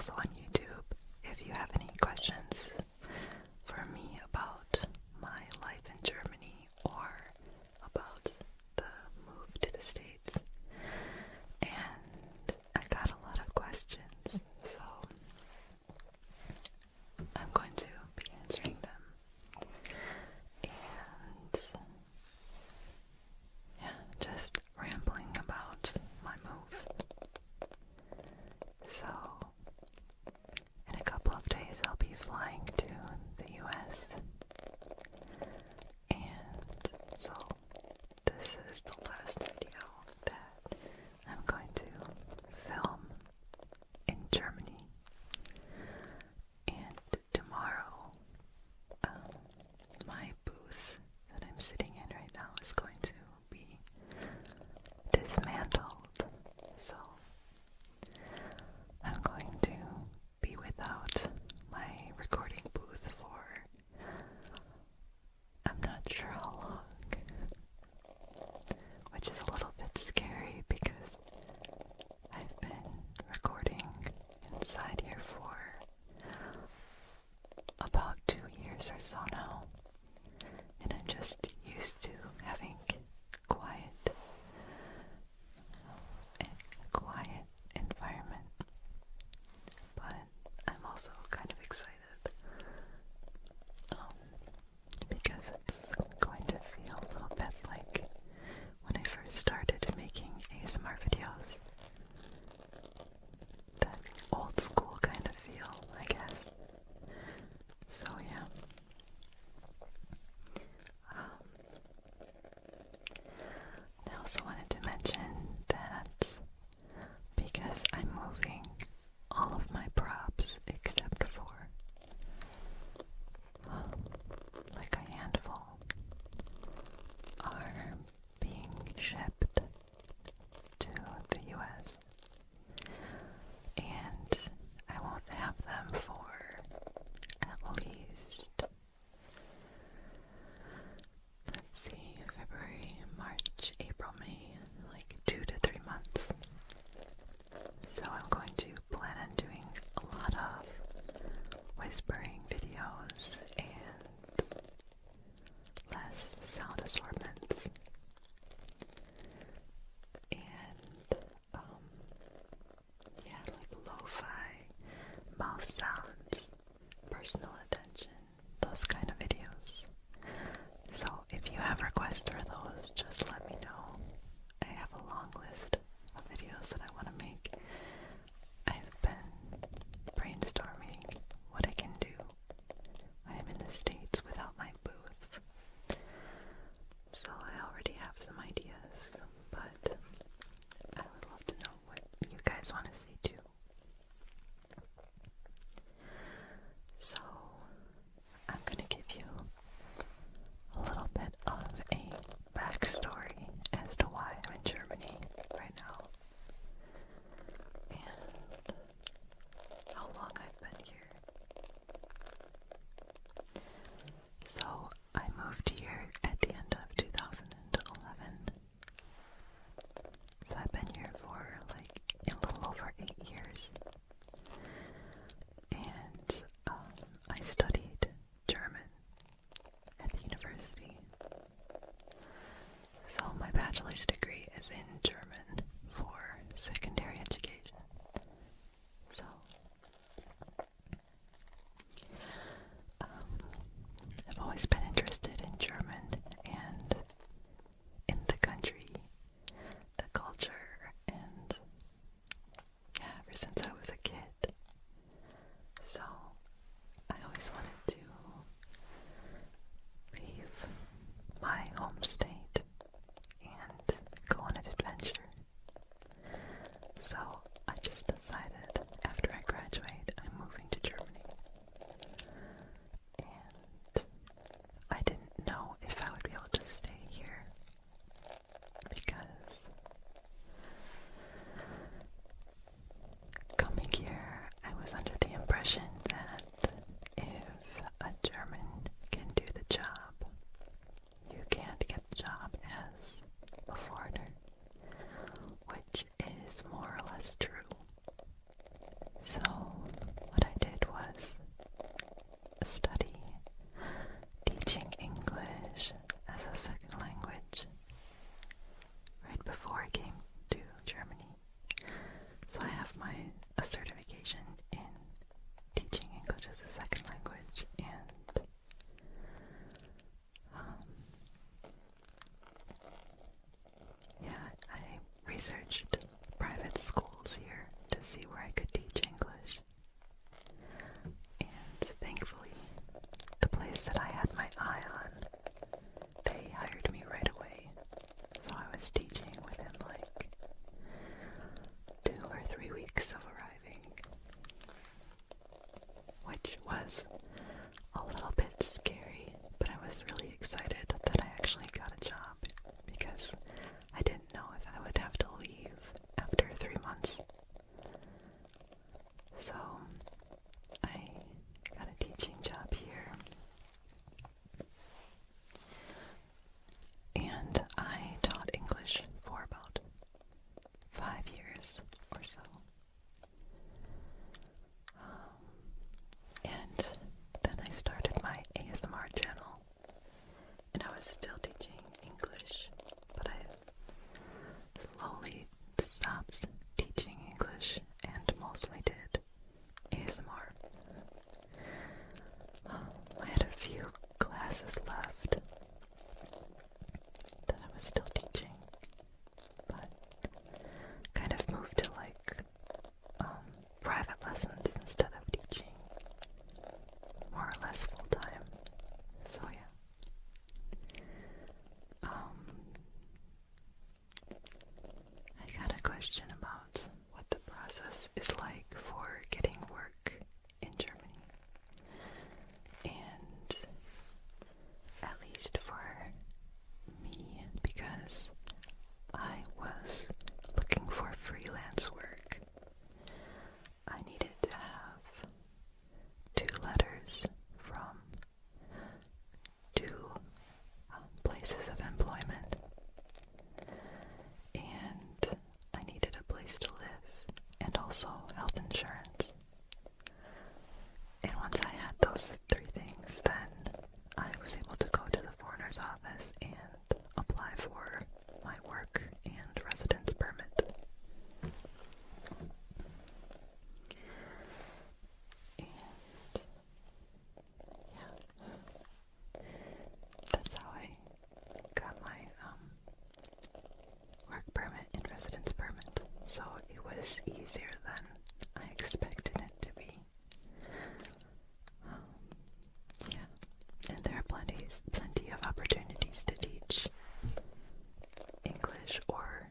also on YouTube. If you have any questions for me about my life in Germany or about the move to the States. And I got a lot of questions, so I'm going to be answering them. And yeah, just rambling about my move. So in a couple of days I'll be flying to the US. And so this is the last video that I'm going to film in Germany. And tomorrow, my booth that I'm sitting in right now is going to be dismantled. So I'm going to be without my recording booth for I'm not sure how long, which is a little bit scary because I've been recording inside here for about 2 years or so now, and I'm just used to having a quiet environment, but I'm also kind of excited because it's going to feel a little bit like when I first started making ASMR videos. That old school kind of feel, I guess. So yeah. I also wanted to mention that because I'm moving, all of my props except for like a handful are being shipped to the US. And was a little bit scary, but I was really excited that I actually got a job because I didn't know if I would have to leave after 3 months. So I got a teaching job here, and I taught English for about 5 years or so. And then I started my ASMR channel, and I was still teaching English, but I slowly stopped teaching English and mostly did ASMR. I had a few classes left that I was still teaching, but kind of moved to private lessons instead of teaching more or less full time. So yeah. I got a question about what the process is like for getting work in Germany. And at least for me, because I was looking for freelance work, I needed to have 2 letters from 2 places of employment, and I needed a place to live and also health insurance. And once I had those 3 things, then I was able to go to the foreigner's office and apply for my work and residence permit. And yeah, that's how I got my work permit and residence permit. So it was easier than I expected it to be. Yeah, and there are plenty of opportunities to teach English or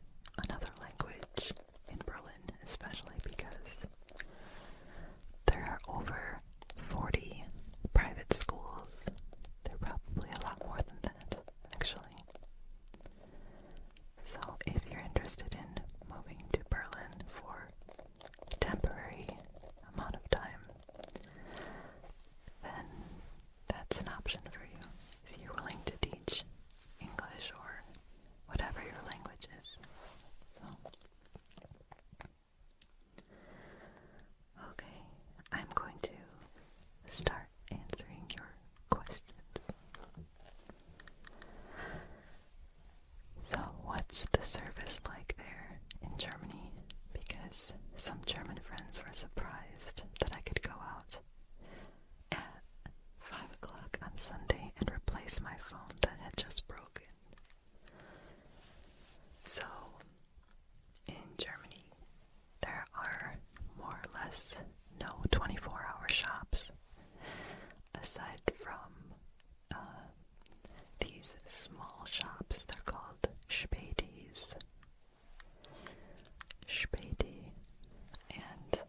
another language in Berlin, especially because there are over 40 private schools. There are probably a lot more than that, actually. So if you're interested in moving to Berlin for a temporary amount of time, then that's an option for you if you're willing to teach English or whatever your language is. So, okay, I'm going to start answering your questions. So, what's the service like there in Germany? Because some German friends were surprised that I could go out at 5 o'clock on Sunday and replace my phone that had just broken. So, in Germany, there are more or less no 24-hour shops, aside from these small shops. They're called Spätis. Späti. And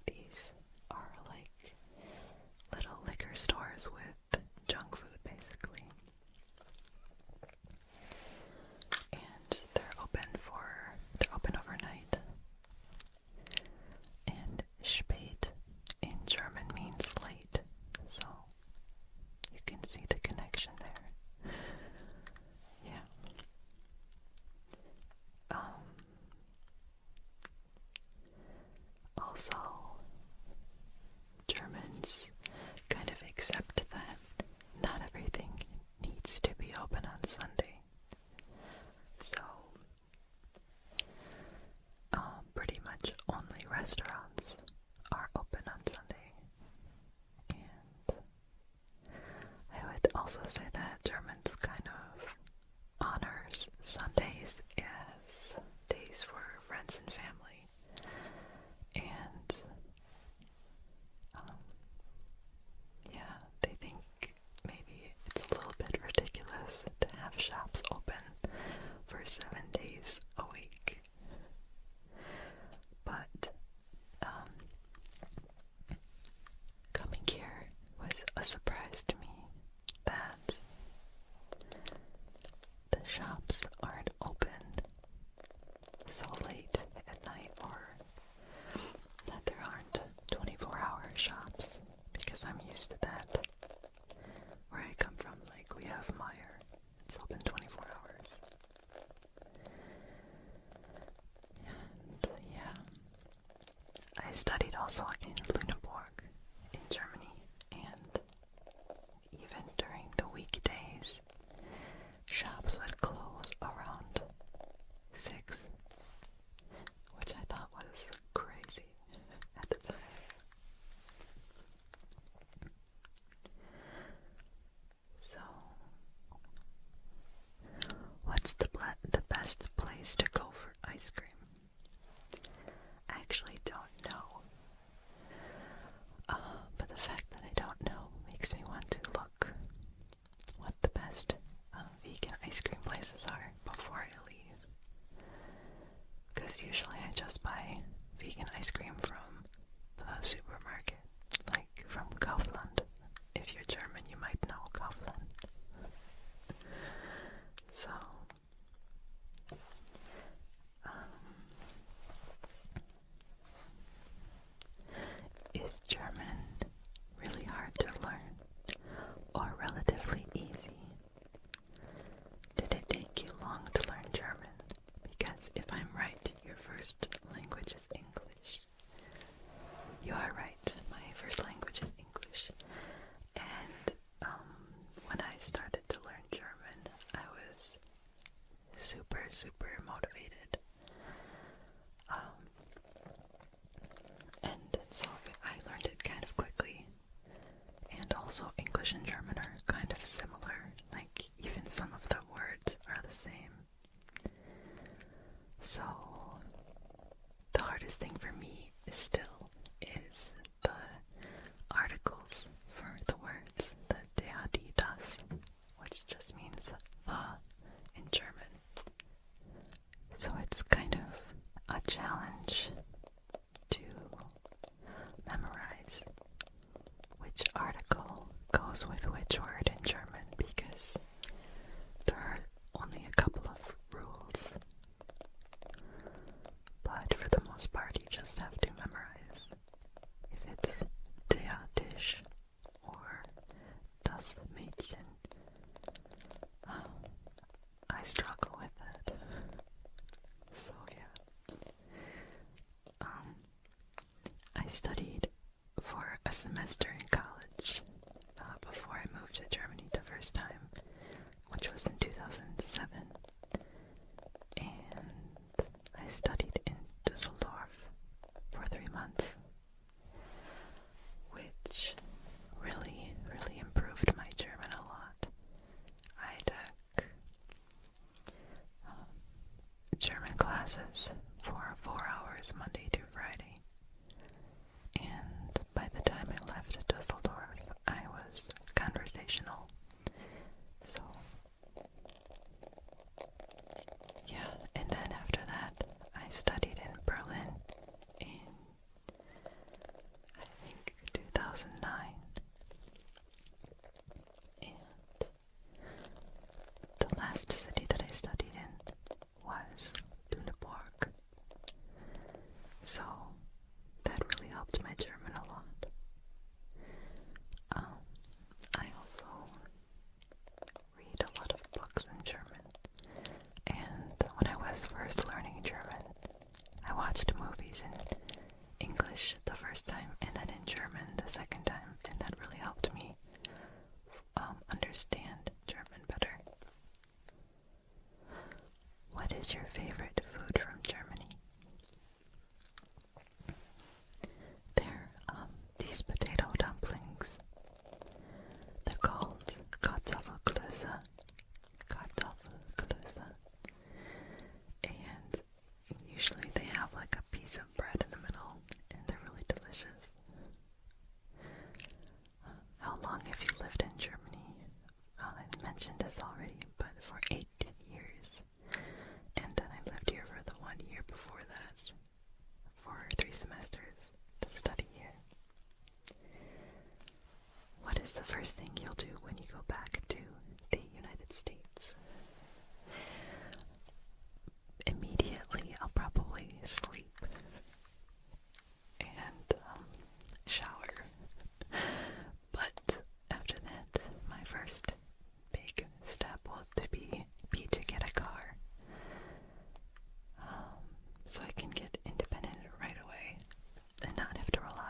these are like little liquor stores with junk food, basically. And they're open overnight. And Späti also in Lüneburg in Germany, and even during the weekdays, shops would close around 6, which I thought was crazy at the time. So, what's the best place to go for ice cream? I actually don't know. But the fact that I don't know makes me want to look what the best vegan ice cream places are before I leave. Because usually I just buy vegan ice cream from the supermarket, like from Kaufland. If you're German, you might know Kaufland. So, is German really hard to learn, or relatively easy? Did it take you long to learn German? Because if I'm right, your first language is English. You are right, my first language is English. And when I started to learn German, I was super motivated. And so I learned it kind of quickly. And also English and German are kind of similar, like even some of the words are the same. So the hardest thing for me is the articles for the words, the der, die, das, which just means the in German. So it's kind of a challenge to memorize which article goes with which word in German, because there are only a couple of rules. But for the most part, you just have to memorize. If it's der Tisch or das Mädchen, I struggle with that. So yeah. I studied for a semester in college before I moved to Germany the first time, which was in 2007. And I studied in Düsseldorf for 3 months, which really improved my German a lot. I took German classes for 4 hours Monday through Friday, and by the time I left Düsseldorf, I was conversational. So yeah, and then after that, I studied in Berlin in, I think, 2009. And the last city that I studied in was Lüneburg. So that really helped my German a lot. I also read a lot of books in German. And when I was first learning German, I watched movies in English the first time and then in German the second time, and that really helped me understand German better. What is your favorite food from Germany? They're these potato dumplings. They're called Kartoffelklöße. And usually they have like a piece of bread in the middle, and they're really delicious. How long have you lived in Germany? I mentioned this already, but for 8 years. And then I lived here for the 1 year before that, for 3 semesters to study here. What is the first thing you'll do when you go back to the United States? Immediately, I'll probably sleep and shower. But after that, my first big step will be to get a car, so I can get independent right away and not have to rely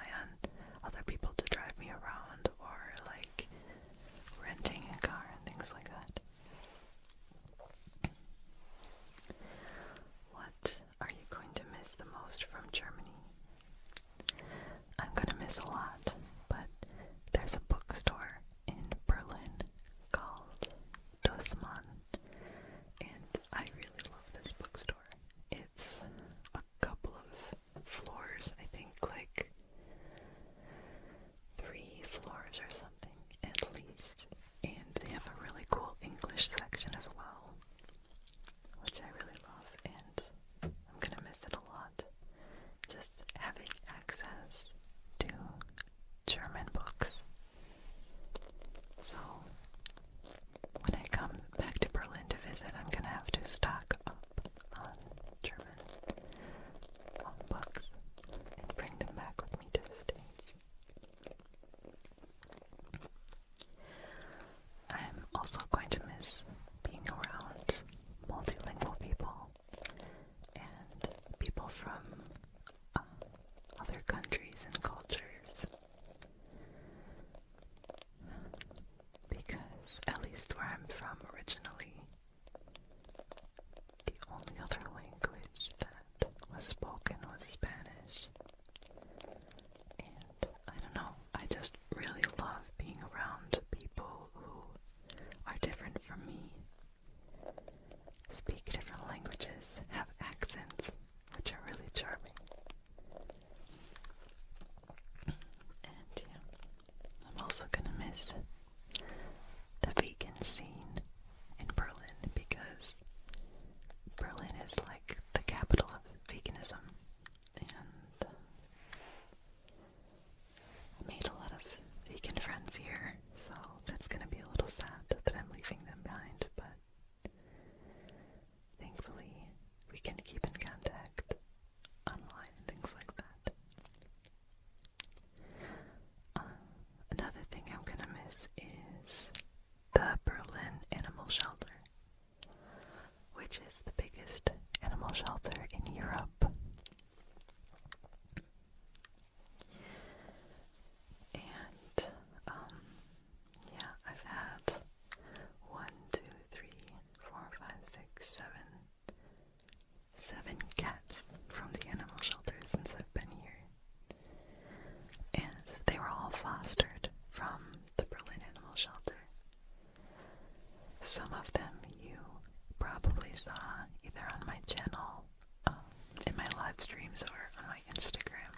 streams or on my Instagram.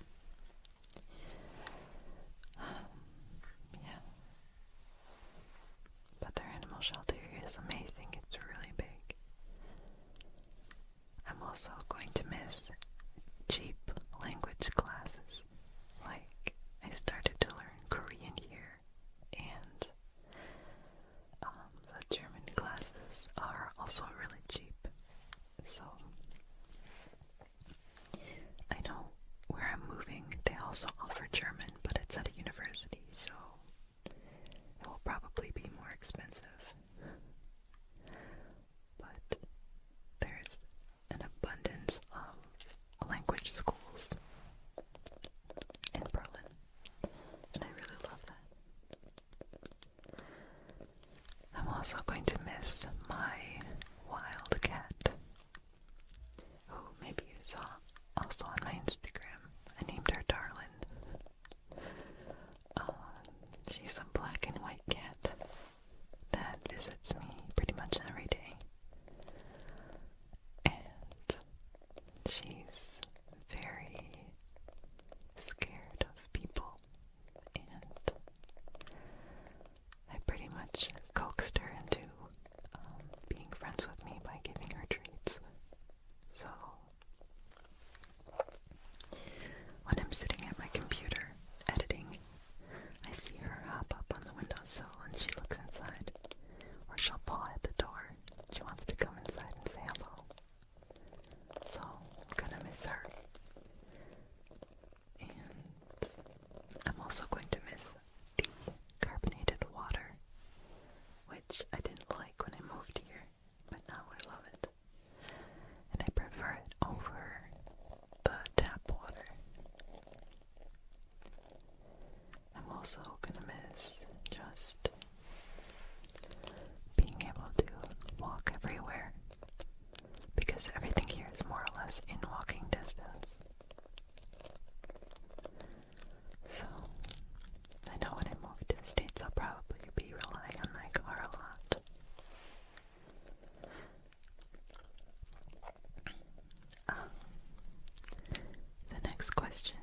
Yeah. But their animal shelter is amazing. It's really big. I'm also going to miss cheap language classes. Like, I started to learn Korean here, and the German classes are also really cheap. So, I know where I'm moving, they also offer German, but it's at a university, so it will probably be more expensive. But there's an abundance of language schools in Berlin, and I really love that. I'm also going to miss my wild cat, who maybe you saw also on my Instagram. I named her Darlin. She's a black and white cat that visits me pretty much every day. And she's very scared of people, and I pretty much coaxed her into being friends with me by giving her treats. So when I'm sitting at my computer editing, I see her hop up on the windowsill and she looks inside, or she'll paw at the door. She wants to come inside and say hello. So I'm gonna miss her. And I'm also going to miss the carbonated water, which I didn't like when I moved here, but now I love it. And I prefer it over the tap water. I'm also gonna miss just being able to walk everywhere, because everything here is more or less in walking distance. So I know when I move to the States, I'll probably be relying on my car a lot. The next question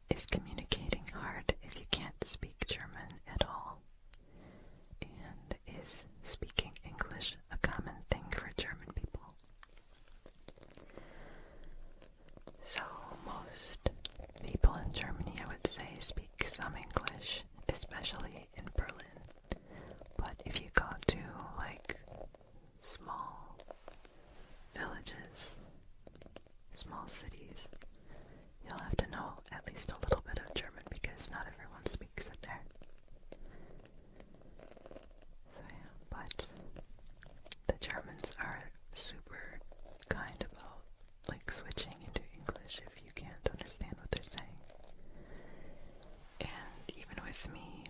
is communicating hard if you can't speak German at all? And is speaking English a common thing for German people? So most people in Germany, I would say, speak some English, especially in Berlin. But if you go to like small villages, small cities, you'll have to know at least a little bit of German because not everyone speaks it there. So yeah, but the Germans are super kind about like switching into English if you can't understand what they're saying. And even with me,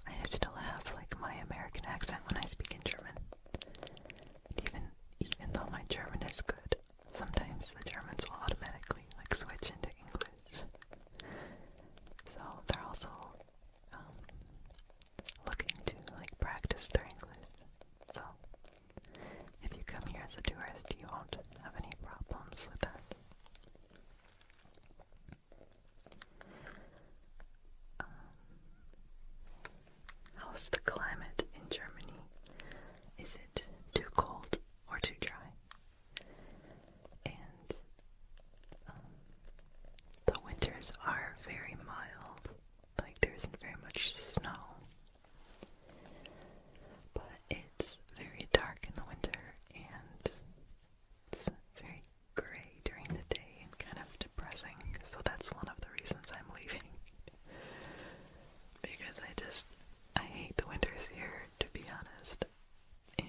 I still have like my American accent when I speak in German. Even though my German is good, sometimes the Germans will automatically like switch into English. So they're also looking to like practice their English. So if you come here as a tourist, you won't have any problems with that. How's the climate in Germany? Is it too cold or too dry? And the winters are very mild, like there isn't very much snow, but it's very dark in the winter and it's very gray during the day and kind of depressing. So that's one of the reasons I'm leaving, because I hate the winters here, to be honest, and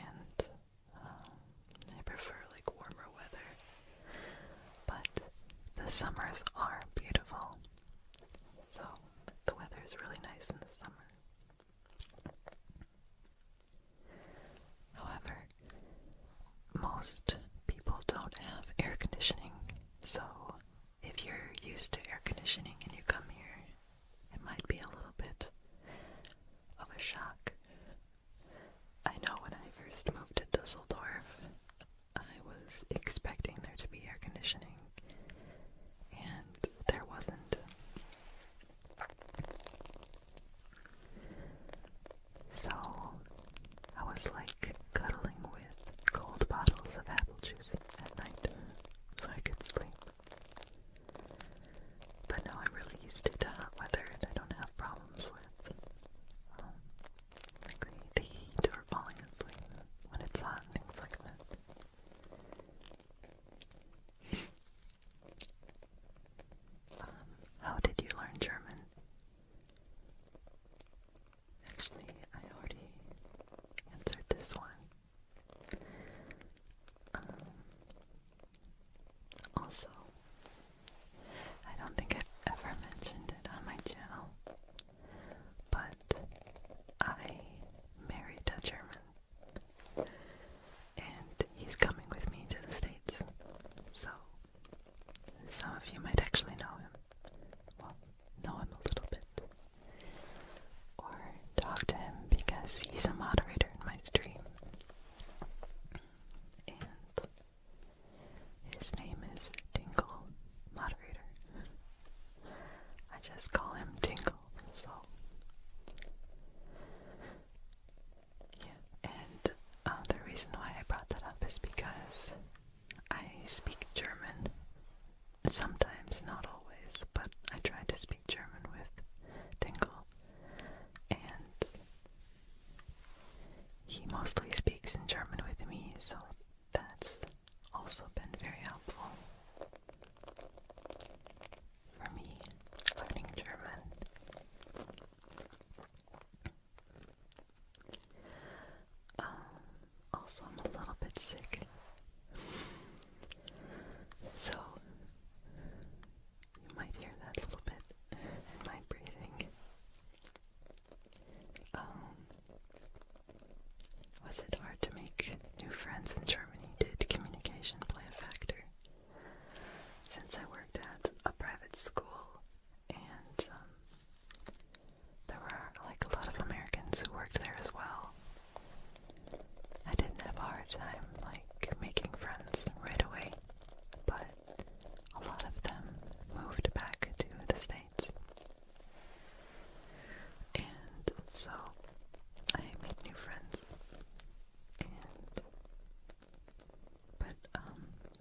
I prefer like warmer weather. But the summers are beautiful, so the weather is really nice in the summer. However, most people don't have air conditioning, so if you're used to air conditioning and you come here, it might be a little bit of a shock. I know when I first moved to Dusseldorf, sometimes, not always, but I try to speak German with Dingle, and he mostly speaks in German with me, so that's also been very helpful for me learning German. Also, I'm a little bit sick, so you might hear that a little bit in my breathing. Was it hard to make new friends in Germany? Did communication play a factor? Since I worked at a private school, and there were like a lot of Americans who worked there as well, I didn't have a hard time like making friends right away, but a lot of them moved back to the States, and so I made new friends, but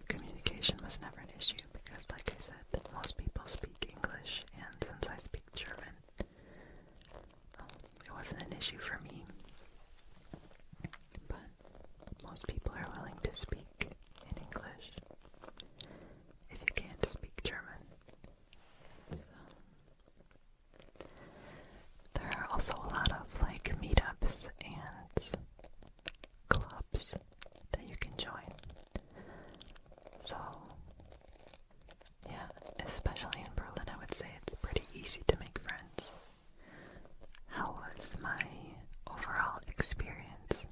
communication was never an issue because, like I said, most people speak English, and since I speak German, it wasn't an issue for me. But most people are willing to speak in English if you can't speak German. There are also a lot of like meetups and clubs that you can join. So yeah, especially in Berlin, I would say it's pretty easy to make friends. How was my overall experience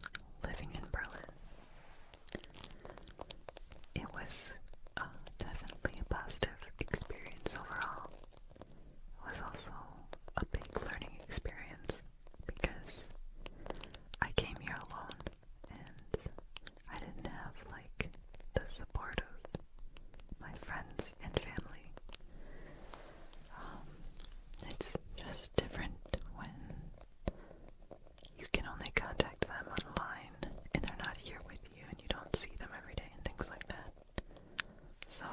living in Berlin? It was definitely a positive experience overall. It was also a big learning experience because I came here alone and I didn't have like the support of my friends and family. It's just different when you can only contact them online and they're not here with you and you don't see them every day and things like that. So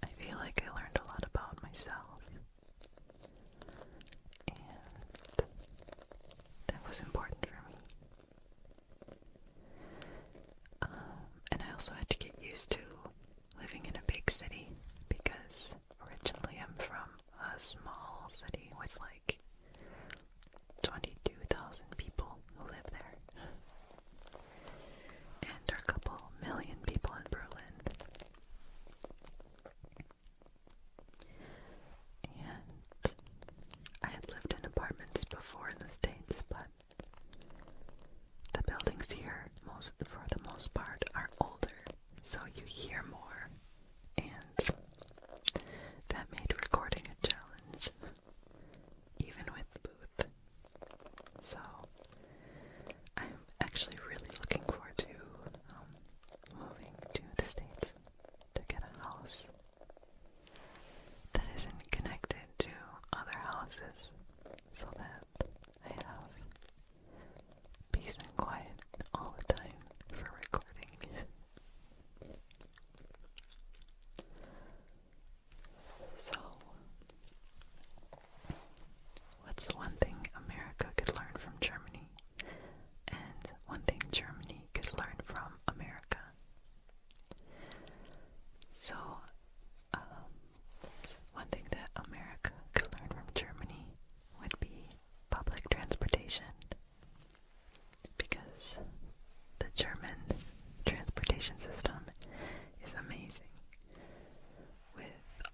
I feel like I learned a lot about myself, and that was important for me. And I also had to get used to living in a big city because originally I'm from a small city with like 22,000 people who live there, and there are a couple million people in Berlin. And I had lived in apartments before in the States, but the buildings here, for the most part, are older, so you hear more, and that made recording a challenge, even with the booth. So I'm actually really looking forward to moving to the States to get a house that isn't connected to other houses, so that I have peace and quiet all the time for recording. So, what's one thing America could learn from Germany, and one thing Germany could learn from America? So, one thing that America could learn from Germany would be public transportation, because the German transportation system is amazing, with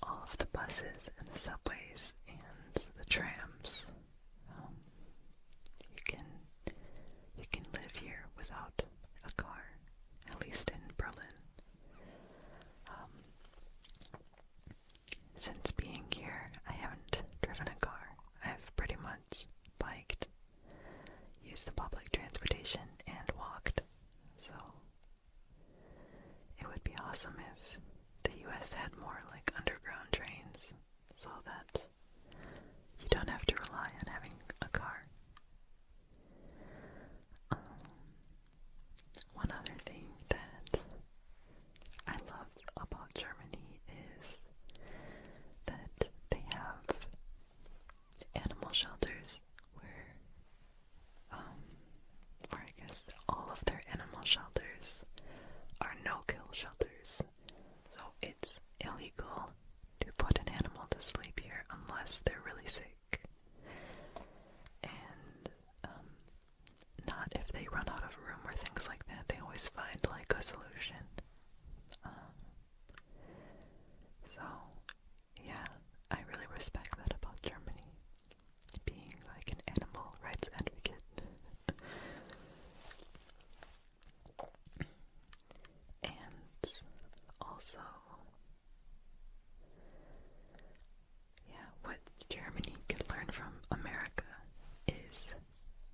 all of the buses and the subways and the trams. You can live here without a car, at least in Berlin. Since being here, I haven't driven a car. I've pretty much biked, used the public transportation, and walked. So it would be awesome if the US had more like underground trains so that you don't have to rely on having a car. One other thing that I love about Germany is unless they're really sick. And not if they run out of room or things like that. They always find like a solution. So yeah, I really respect that about Germany, being like an animal rights advocate. And also, yeah, what Germany could learn from America is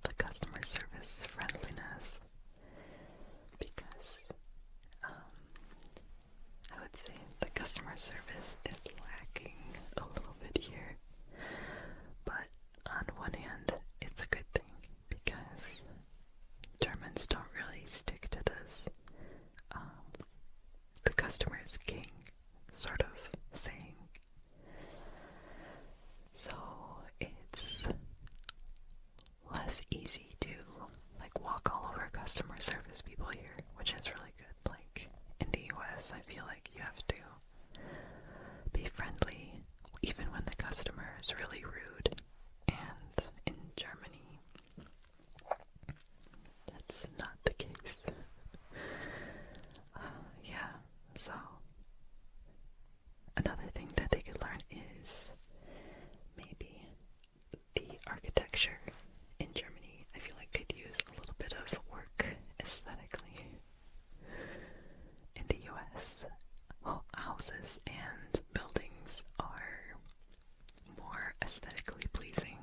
the customer service friendliness, because I would say the customer service is lacking a little bit here, but on one hand it's a good thing because Germans don't really stick to this the customer is king sort of saying. So it's less easy to like walk all over customer service people here, which is really good. Like in the US, I feel like you have to be friendly even when the customer is really rude, and in Germany that's not the case. Yeah, so another thing that they could learn is maybe the architecture in Germany. I feel like could use a little bit of work aesthetically. In the US, well, houses and buildings are more aesthetically pleasing.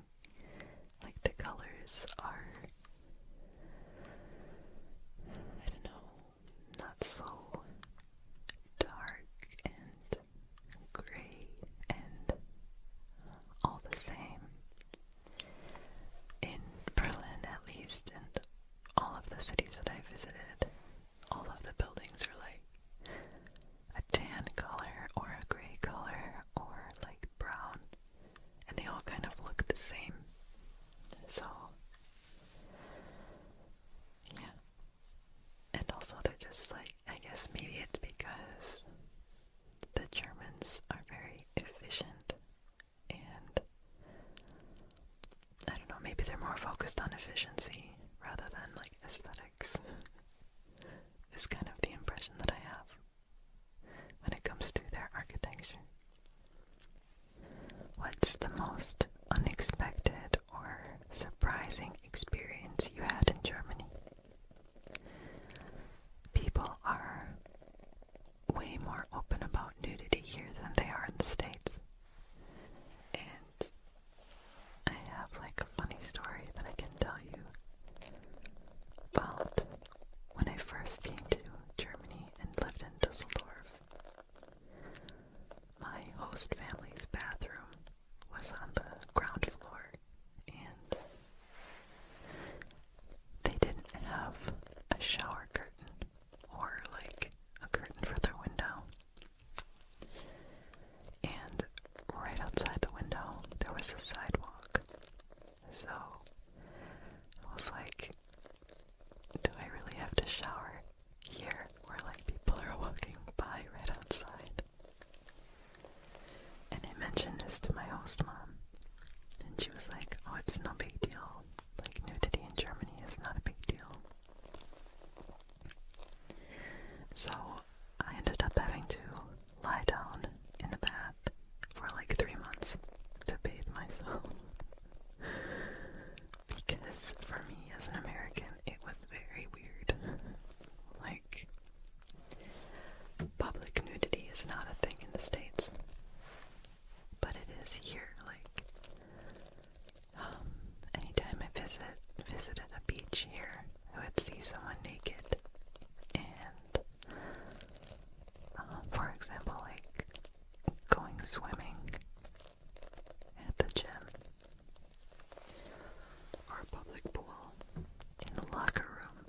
Like the colors are, I don't know, not so dark and gray and all the same. In Berlin, at least, and all of the cities that I visited, all of the buildings are like a tan color or a gray color or like brown, and they all kind of look the same. So yeah, and also they're just like, I guess maybe it's because the Germans are very efficient, and I don't know, maybe they're more focused on efficiency rather than like aesthetics, is kind of the impression that I have when it comes to their architecture. What's the most unexpected or surprising experience you had in Germany? People are way more open about nudity here than they are in the States. And I have like a funny story that I can tell you about when I first came to Germany and lived in Düsseldorf. My host family's bathroom was on the ground floor, and they didn't have a shower curtain or like a curtain for their window. And right outside the window there was a sidewalk. So I was like, do I really have to shower here where like people are walking by right outside? And I mentioned this to my host mom, and she was like, oh, it's no big deal. Like nudity in Germany is not a big deal. So I ended up having to lie down in the bath for like 3 months to bathe myself. Because for me as an American, it was very weird. Like, public nudity is not a thing in the States, but it is here. Like, anytime I visited a beach here, I would see someone naked. And for example, like going swimming at the gym or a public pool, in the locker room,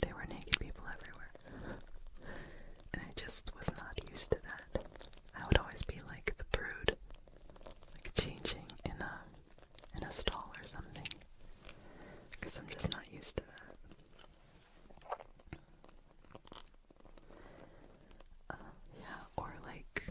there were naked people everywhere. And I just was not used to that. I would always be like the prude, like changing in a stall or something, because I'm just not used to that. Yeah, or like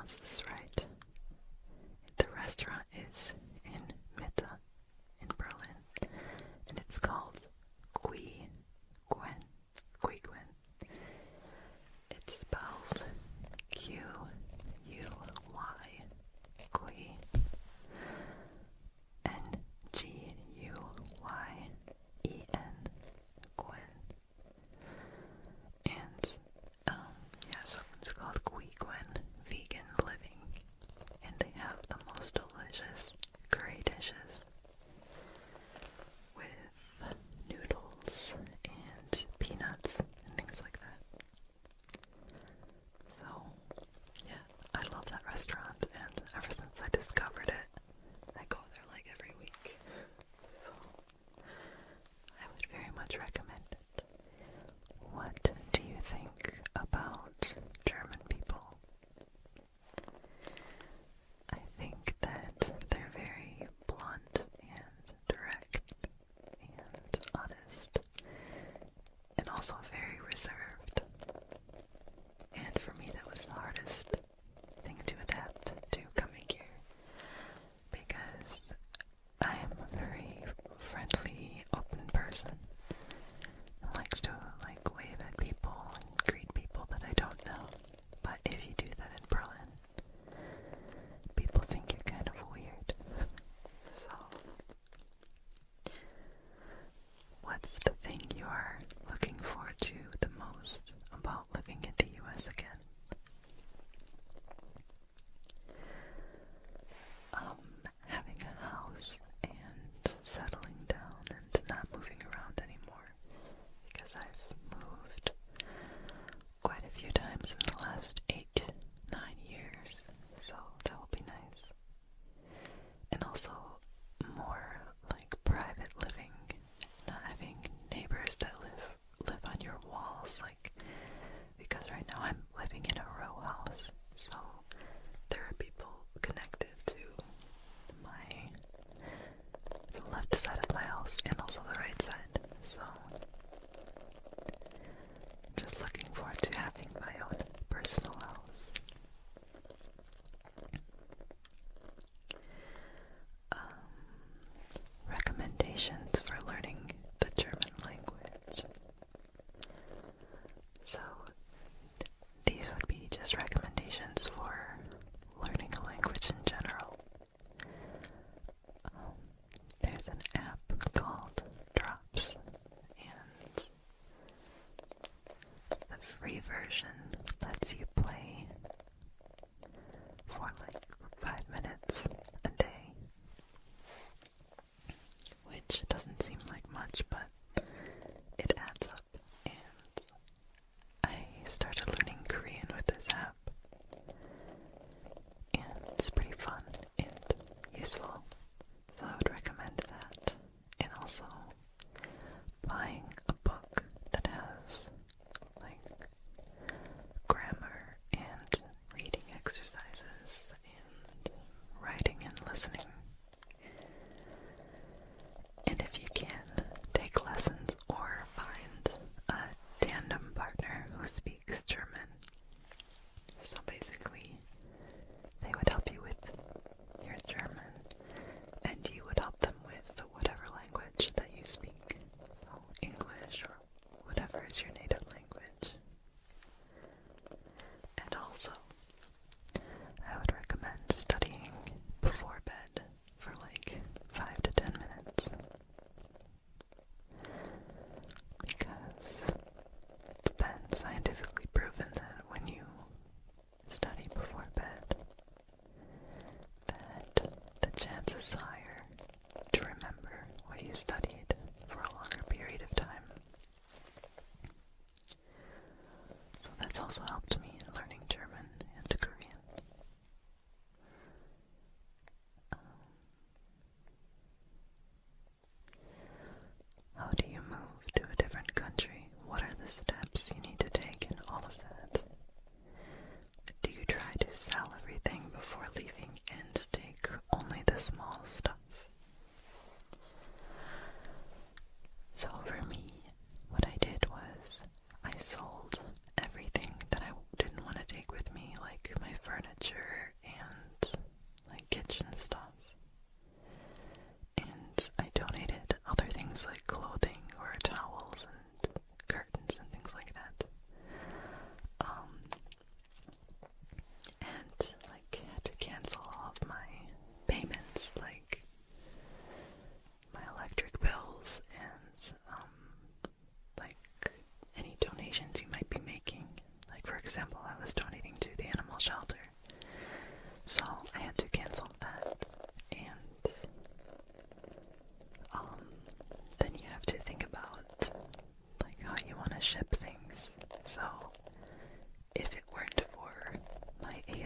pronounce this right. The restaurant is in Mitte, in Berlin, and it's called Gwen. It's spelled Q-U-Y, Gui, N-G-U-Y-E-N, Gwen. And, yeah, so it's called Gwen Vegan Living, and they have the most delicious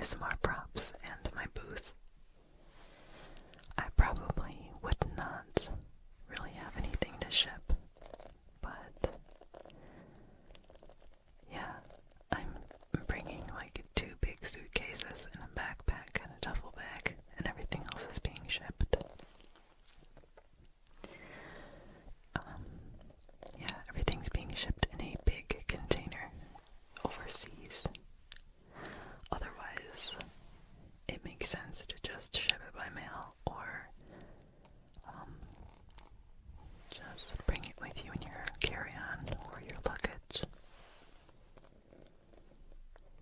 ASMR props and my booth, I probably would not really have anything to ship, but yeah, I'm bringing like 2 big suitcases and a backpack and a duffel bag, and everything else is being shipped. Yeah, everything's being shipped in a big container overseas. Otherwise, it makes sense to just ship it by mail or just bring it with you in your carry-on or your luggage.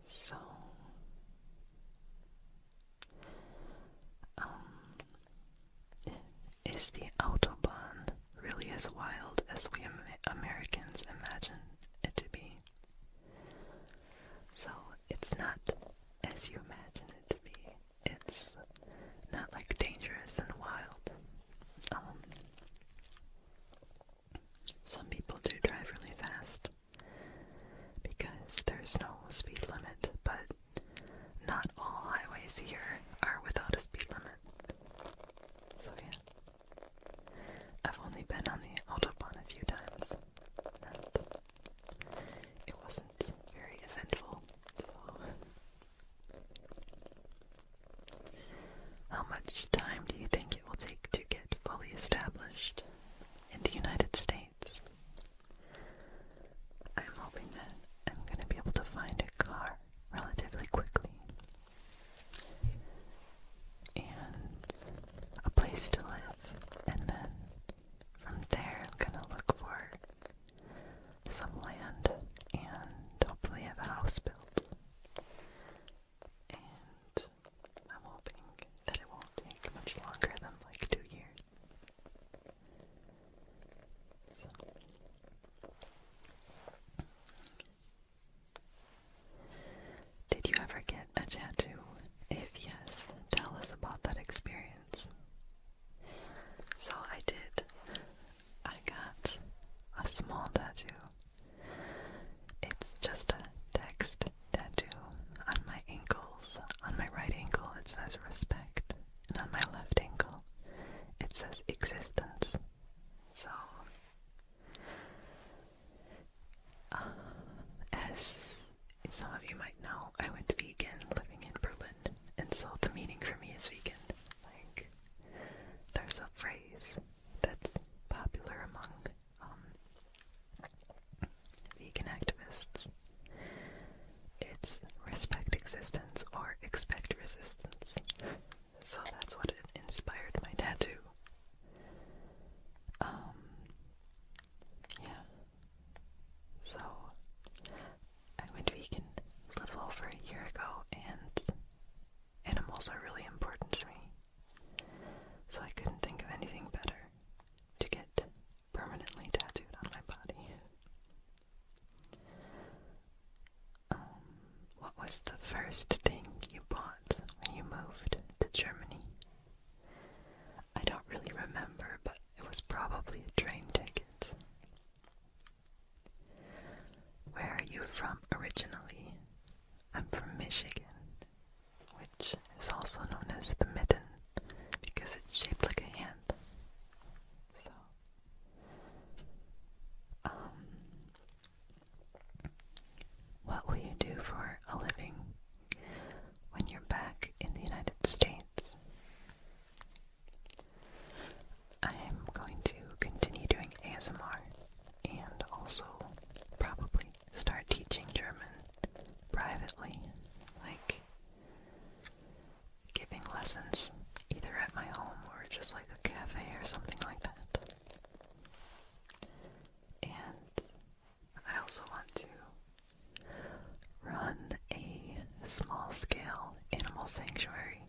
So, is the Autobahn really as wild as we Americans imagine it to be? So, it's not as you imagine it to be. It's not like dangerous and wild. Some people do drive really fast because there's no speed limit, but not all highways here are without a speed limit. So yeah, I've only been on the Autobahn a few times, and it wasn't very eventful. So, how much time do you think it will take to get fully established in the United States? I'm hoping that I'm going to be able to find a car relatively quickly and a place to live, and then from there I'm going to look for some land and hopefully have a house built. And I'm hoping that it won't take much longer than like 2 years. So, did you ever get a tattoo? If yes, tell us about that experience. So I did. I got a small tattoo. It's just a text tattoo on my ankles. On my right ankle it says respect, and on my left ankle it says existence. So, as some of you might know, I went vegan living in Berlin, and so the meaning for me is vegan. Like, there's a phrase that's popular among vegan activists. It's respect existence or expect resistance. So that's what it inspired my tattoo. Yeah. So I went vegan a little over a year ago, and animals are really important to me. So I couldn't think of anything better to get permanently tattooed on my body. What was the first thing you bought when you moved to Germany? I don't really remember, but it was probably a train ticket. Where are you from originally? I'm from Michigan, which is also known as the mitten because it's shaped like a hand. So, what will you do for a living when you're back in the United States? I am going to continue doing ASMR and also probably start teaching German privately, like giving lessons either at my home or just like a cafe or something like that. And I also want to run a small-scale animal sanctuary.